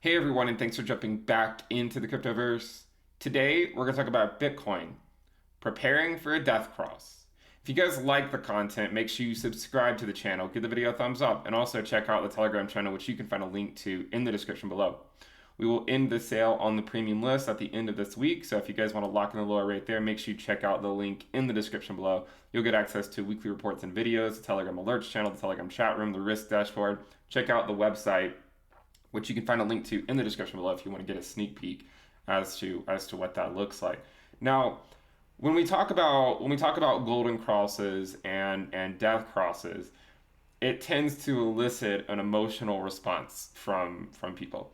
Hey everyone, and thanks for jumping back into the cryptoverse. Today, we're going to talk about Bitcoin, preparing for a death cross. If you guys like the content, make sure you subscribe to the channel, give the video a thumbs up, and also check out the Telegram channel, which you can find a link to in the description below. We will end the sale on the premium list at the end of this week, so if you guys want to lock in the lower rate there, make sure you check out the link in the description below. You'll get access to weekly reports and videos, the Telegram alerts channel, the Telegram chat room, the risk dashboard. Check out the website, which you can find a link to in the description below if you want to get a sneak peek as to what that looks like. Now, when we talk about golden crosses and death crosses, it tends to elicit an emotional response from people.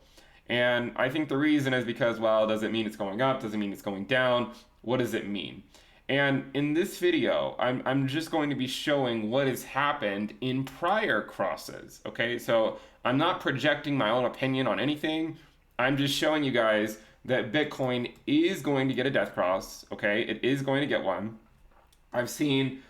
And I think the reason is because, well, does it mean it's going up? Does it mean it's going down? What does it mean? And in this video, I'm just going to be showing what has happened in prior crosses. Okay, so I'm not projecting my own opinion on anything. I'm just showing you guys that Bitcoin is going to get a death cross. Okay, it is going to get one. I've seen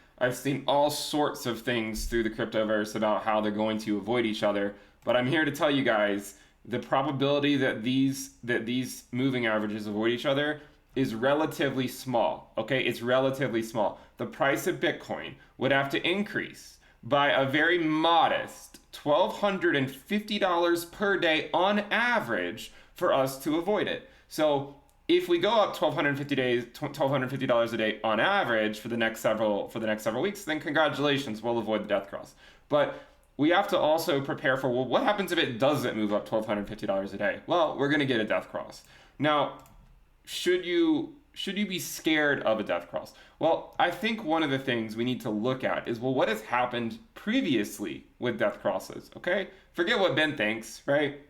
all sorts of things through the cryptoverse about how they're going to avoid each other, but I'm here to tell you guys the probability that these moving averages avoid each other is relatively small. Okay, it's relatively small. The price of Bitcoin would have to increase by a very modest $1,250 per day on average for us to avoid it. So if we go up $1,250 a day on average for the next several weeks, then congratulations, we'll avoid the death cross. But we have to also prepare for, well, what happens if it doesn't move up $1,250 a day? Well, we're going to get a death cross. Now, should you be scared of a death cross? Well, I think one of the things we need to look at is, well, what has happened previously with death crosses? Okay, forget what Ben thinks, right?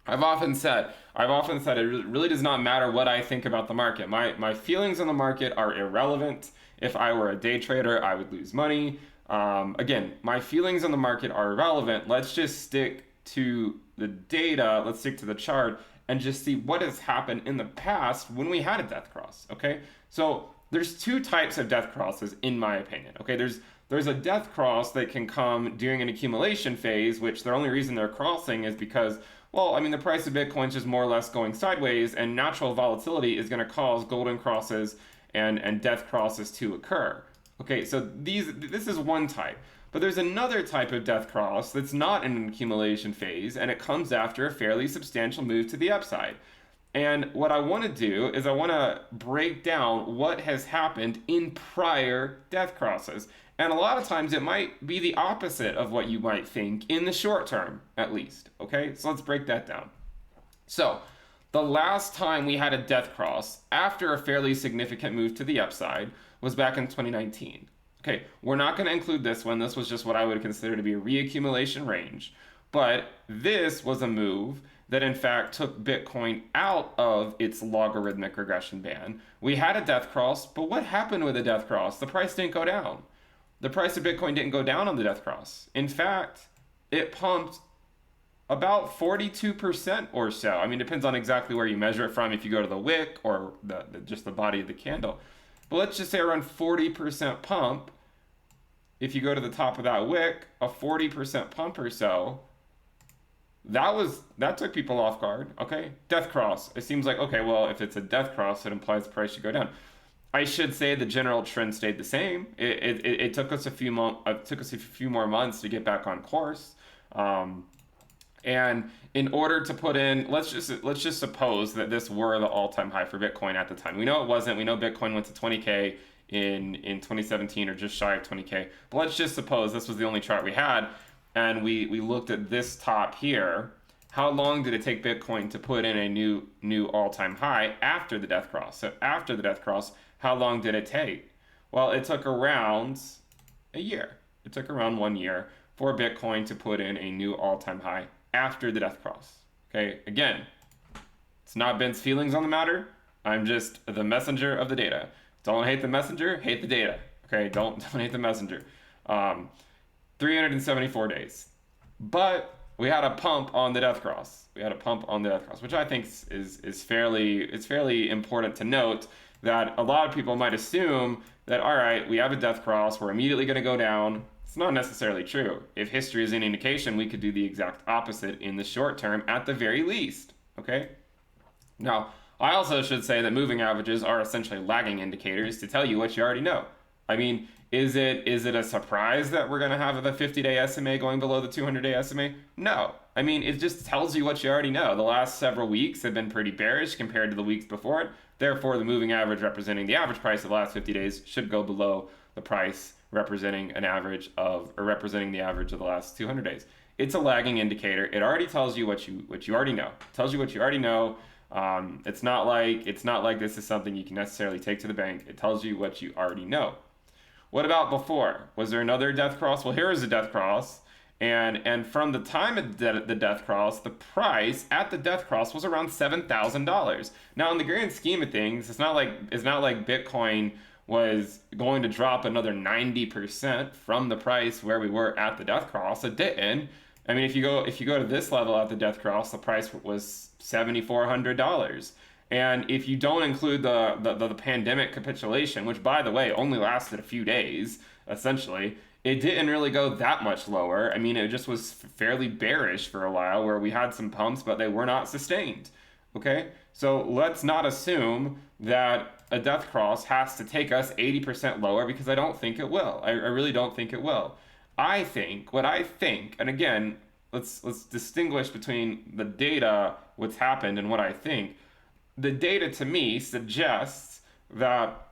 I've often said it really does not matter what I think about the market. My feelings on the market are irrelevant. If I were a day trader, I would lose money. Again, my feelings on the market are irrelevant. Let's just stick to the data. Let's stick to the chart and just see what has happened in the past when we had a death cross. Okay, so there's two types of death crosses in my opinion. Okay, there's a death cross that can come during an accumulation phase, which the only reason they're crossing is because, well, I mean, the price of Bitcoin is just more or less going sideways, and natural volatility is going to cause golden crosses and death crosses to occur. Okay, so this is one type. But there's another type of death cross that's not in an accumulation phase, and it comes after a fairly substantial move to the upside. And what I want to do is I want to break down what has happened in prior death crosses. And a lot of times it might be the opposite of what you might think in the short term, at least. Okay, so let's break that down. So, the last time we had a death cross after a fairly significant move to the upside was back in 2019. Okay, we're not going to include this one. This was just what I would consider to be a reaccumulation range. But this was a move that in fact took Bitcoin out of its logarithmic regression band. We had a death cross, but what happened with the death cross? The price didn't go down. The price of Bitcoin didn't go down on the death cross. In fact, it pumped about 42% or so. I mean, it depends on exactly where you measure it from, if you go to the wick or just the body of the candle. But let's just say around 40% pump. If you go to the top of that wick, a 40% pump or so, that took people off guard. Okay, death cross. It seems like, okay, well, if it's a death cross, it implies the price should go down. I should say the general trend stayed the same. It took us a few more months to get back on course. And in order to put in, let's just suppose that this were the all-time high for Bitcoin at the time. We know it wasn't. We know Bitcoin went to 20K in 2017 or just shy of 20K. But let's just suppose this was the only chart we had, and we looked at this top here. How long did it take Bitcoin to put in a new all-time high after the death cross? So after the death cross, how long did it take? Well, it took around a year. It took around 1 year for Bitcoin to put in a new all-time high after the death cross. Okay, again, it's not Ben's feelings on the matter. I'm just the messenger of the data. Don't hate the messenger, hate the data. Okay, don't hate the messenger. 374 days. But we had a pump on the death cross. Which I think is fairly important to note, that a lot of people might assume that, all right, we have a death cross, we're immediately going to go down. It's not necessarily true. If history is any indication, we could do the exact opposite in the short term at the very least. Okay? Now, I also should say that moving averages are essentially lagging indicators to tell you what you already know. I mean, is it a surprise that we're going to have the 50-day SMA going below the 200-day SMA? No. I mean, it just tells you what you already know. The last several weeks have been pretty bearish compared to the weeks before it. Therefore, the moving average representing the average price of the last 50 days should go below the price representing an average of, or representing the average of the last 200 days. It's a lagging indicator. It already tells you what you already know. It tells you what you already know. It's not like this is something you can necessarily take to the bank. It tells you what you already know. What about before? Was there another death cross? Well, here is a death cross, and from the time of the death cross, the price at the death cross was around $7,000. Now, in the grand scheme of things, it's not like Bitcoin was going to drop another 90% from the price where we were at the death cross. It didn't. I mean, if you go to this level at the death cross, the price was $7,400. And if you don't include the pandemic capitulation, which, by the way, only lasted a few days, essentially, it didn't really go that much lower. I mean, it just was fairly bearish for a while where we had some pumps, but they were not sustained. Okay? So let's not assume that a death cross has to take us 80% lower, because I don't think it will. I really don't think it will. What I think, and again, let's distinguish between the data, what's happened, and what I think. The data to me suggests that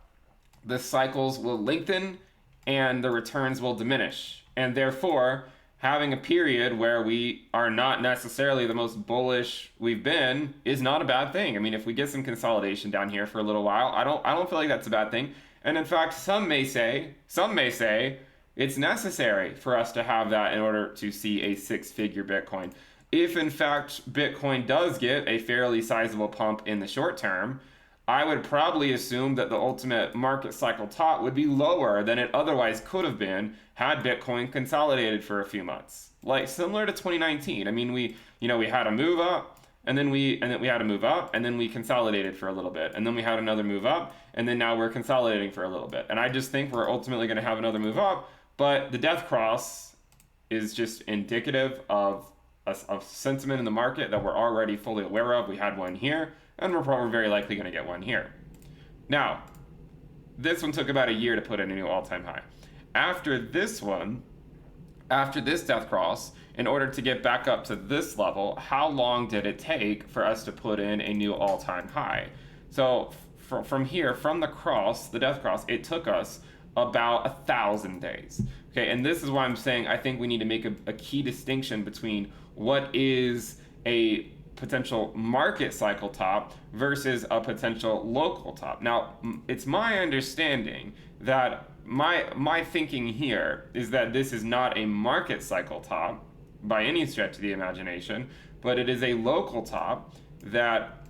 the cycles will lengthen and the returns will diminish. And therefore, having a period where we are not necessarily the most bullish we've been is not a bad thing. I mean, if we get some consolidation down here for a little while, I don't feel like that's a bad thing. And in fact, some may say it's necessary for us to have that in order to see a six-figure Bitcoin. If in fact Bitcoin does get a fairly sizable pump in the short term, I would probably assume that the ultimate market cycle top would be lower than it otherwise could have been had Bitcoin consolidated for a few months. Like similar to 2019. I mean, we had a move up, and then we had a move up, and then we consolidated for a little bit, and then we had another move up, and then now we're consolidating for a little bit. And I just think we're ultimately going to have another move up, but the death cross is just indicative of sentiment in the market that we're already fully aware of. We had one here, and we're probably very likely going to get one here. Now, this one took about a year to put in a new all-time high. After this death cross, in order to get back up to this level, how long did it take for us to put in a new all-time high? So from here, from the death cross, it took us about 1,000 days. Okay, and this is why I'm saying I think we need to make a key distinction between what is a potential market cycle top versus a potential local top. Now, it's my understanding that my thinking here is that this is not a market cycle top by any stretch of the imagination, but it is a local top that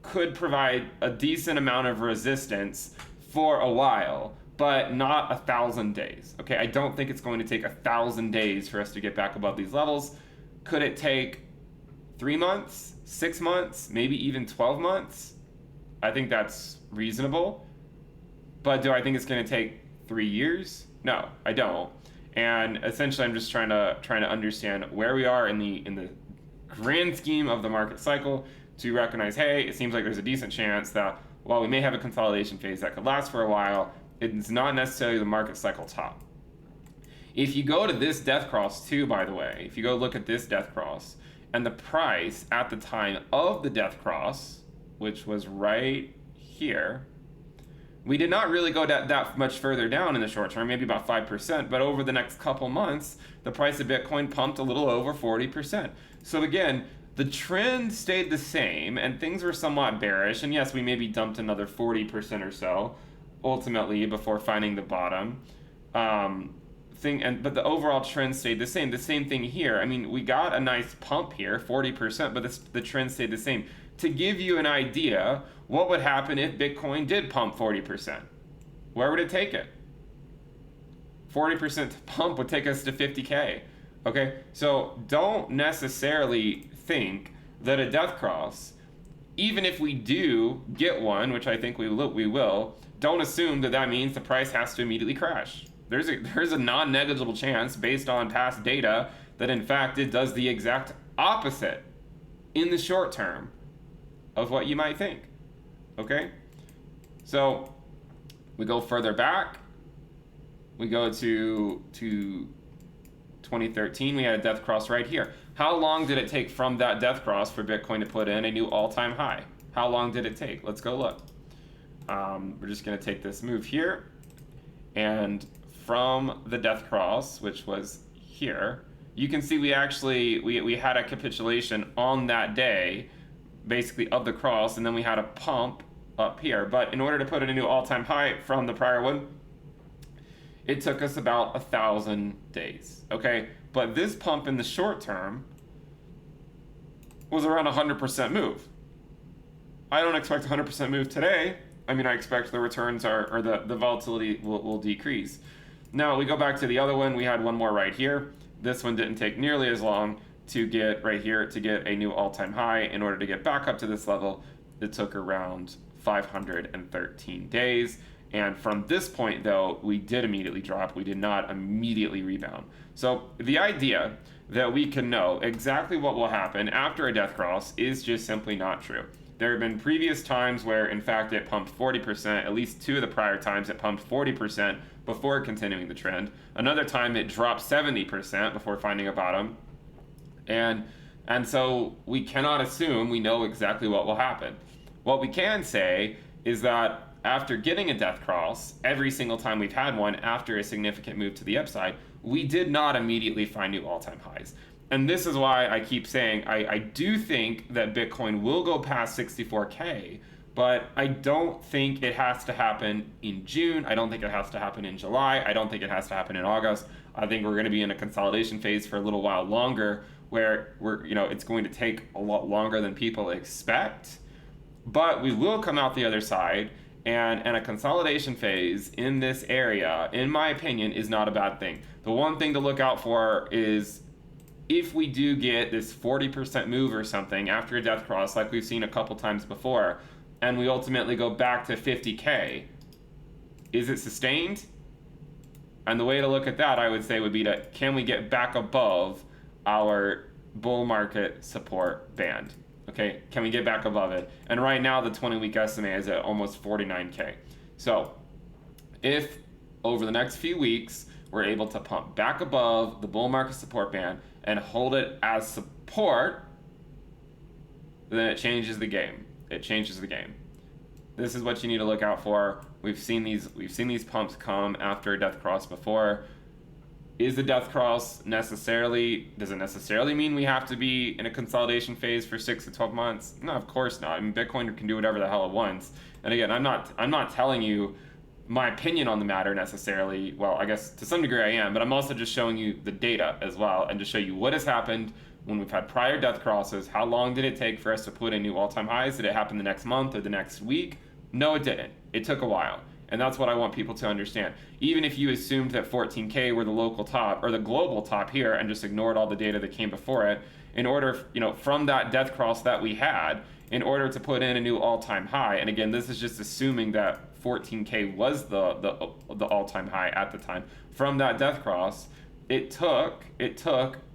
could provide a decent amount of resistance for a while, but not 1,000 days. Okay, I don't think it's going to take 1,000 days for us to get back above these levels. Could it take 3 months, 6 months, maybe even 12 months? I think that's reasonable. But do I think it's going to take 3 years? No, I don't. And essentially, I'm just trying to understand where we are in the grand scheme of the market cycle to recognize, hey, it seems like there's a decent chance that while we may have a consolidation phase that could last for a while, it's not necessarily the market cycle top. If you go to this death cross too, by the way, if you go look at this death cross, and the price at the time of the death cross, which was right here, we did not really go that much further down in the short term, maybe about 5%, but over the next couple months, the price of Bitcoin pumped a little over 40%. So again, the trend stayed the same, and things were somewhat bearish, and yes, we maybe dumped another 40% or so, ultimately, before finding the bottom. But the overall trend stayed the same. The same thing here. I mean, we got a nice pump here, 40%, but the trend stayed the same. To give you an idea, what would happen if Bitcoin did pump 40%? Where would it take it? 40% pump would take us to 50K. Okay, so don't necessarily think that a death cross, even if we do get one, which I think we will, don't assume that means the price has to immediately crash. There's a non-negligible chance based on past data that in fact it does the exact opposite in the short term. of what you might think. Okay? So we go further back. We go to 2013. We had a death cross right here. How long did it take from that death cross for Bitcoin to put in a new all-time high? How long did it take? Let's go look. We're just going to take this move here. And from the death cross, which was here, you can see we actually we had a capitulation on that day, basically of the cross, and then we had a pump up here. But in order to put in a new all-time high from the prior one, it took us about 1,000 days. Okay, but this pump in the short term was around 100% move. I don't expect 100% move today. I mean, I expect the returns or the volatility will decrease. Now we go back to the other one. We had one more right here. This one didn't take nearly as long to get right here to get a new all-time high. In order to get back up to this level, it took around 513 days. And from this point, though, we did immediately drop. We did not immediately rebound. So the idea that we can know exactly what will happen after a death cross is just simply not true. There have been previous times where, in fact, it pumped 40%. At least 2 of the prior times it pumped 40% before continuing the trend. Another time it dropped 70% before finding a bottom. And so we cannot assume we know exactly what will happen. What we can say is that after getting a death cross, every single time we've had one after a significant move to the upside, we did not immediately find new all-time highs. And this is why I keep saying I do think that Bitcoin will go past 64K, but I don't think it has to happen in June. I don't think it has to happen in July. I don't think it has to happen in August. I think we're going to be in a consolidation phase for a little while longer where it's going to take a lot longer than people expect. But we will come out the other side, and a consolidation phase in this area, in my opinion, is not a bad thing. The one thing to look out for is if we do get this 40% move or something after a death cross, like we've seen a couple times before, and we ultimately go back to 50K, is it sustained? And the way to look at that, I would say, would be to, can we get back above our bull market support band? Okay, can we get back above it? And right now, the 20-week estimate is at almost 49K. So if over the next few weeks, we're able to pump back above the bull market support band and hold it as support, then it changes the game. It changes the game. This is what you need to look out for. We've seen these pumps come after a death cross before. Is the death cross does it necessarily mean we have to be in a consolidation phase for 6 to 12 months? No, of course not. I mean, Bitcoin can do whatever the hell it wants. And again, I'm not telling you my opinion on the matter necessarily. Well, I guess to some degree I am, but I'm also just showing you the data as well and to show you what has happened when we've had prior death crosses. How long did it take for us to put in new all-time highs? Did it happen the next month or the next week? No, it didn't. It took a while. And that's what I want people to understand. Even if you assumed that 14K were the local top or the global top here and just ignored all the data that came before it, in order, from that death cross that we had, in order to put in a new all-time high, and again, this is just assuming that 14K was the all-time high at the time, from that death cross, it took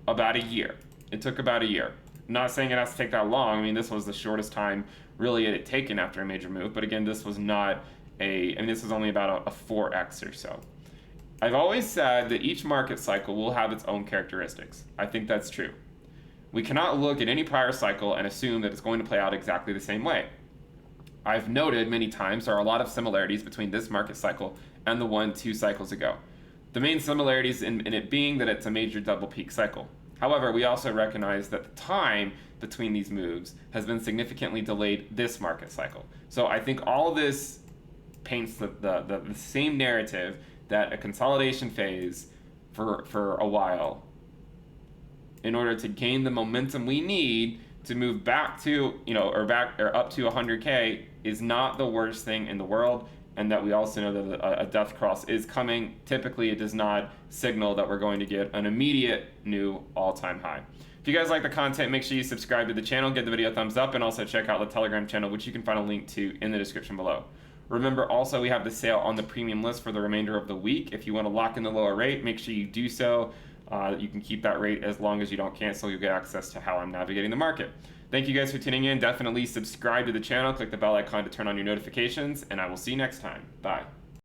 about a year. It took about a year. I'm not saying it has to take that long. I mean, this was the shortest time really it had taken after a major move, but again, this was not this was only about a 4x or so. I've always said that each market cycle will have its own characteristics. I think that's true. We cannot look at any prior cycle and assume that it's going to play out exactly the same way. I've noted many times there are a lot of similarities between this market cycle and the one 2 cycles ago. The main similarities in it being that it's a major double peak cycle. However, we also recognize that the time between these moves has been significantly delayed this market cycle. So I think all of this paints the same narrative that a consolidation phase for a while, in order to gain the momentum we need to move back to, or up to 100K, is not the worst thing in the world, and that we also know that a death cross is coming. Typically, it does not signal that we're going to get an immediate new all-time high. If you guys like the content, make sure you subscribe to the channel, give the video a thumbs up, and also check out the Telegram channel, which you can find a link to in the description below. Remember, also, we have the sale on the premium list for the remainder of the week. If you want to lock in the lower rate, make sure you do so. You can keep that rate as long as you don't cancel. You'll get access to how I'm navigating the market. Thank you guys for tuning in. Definitely subscribe to the channel, click the bell icon to turn on your notifications, and I will see you next time. Bye.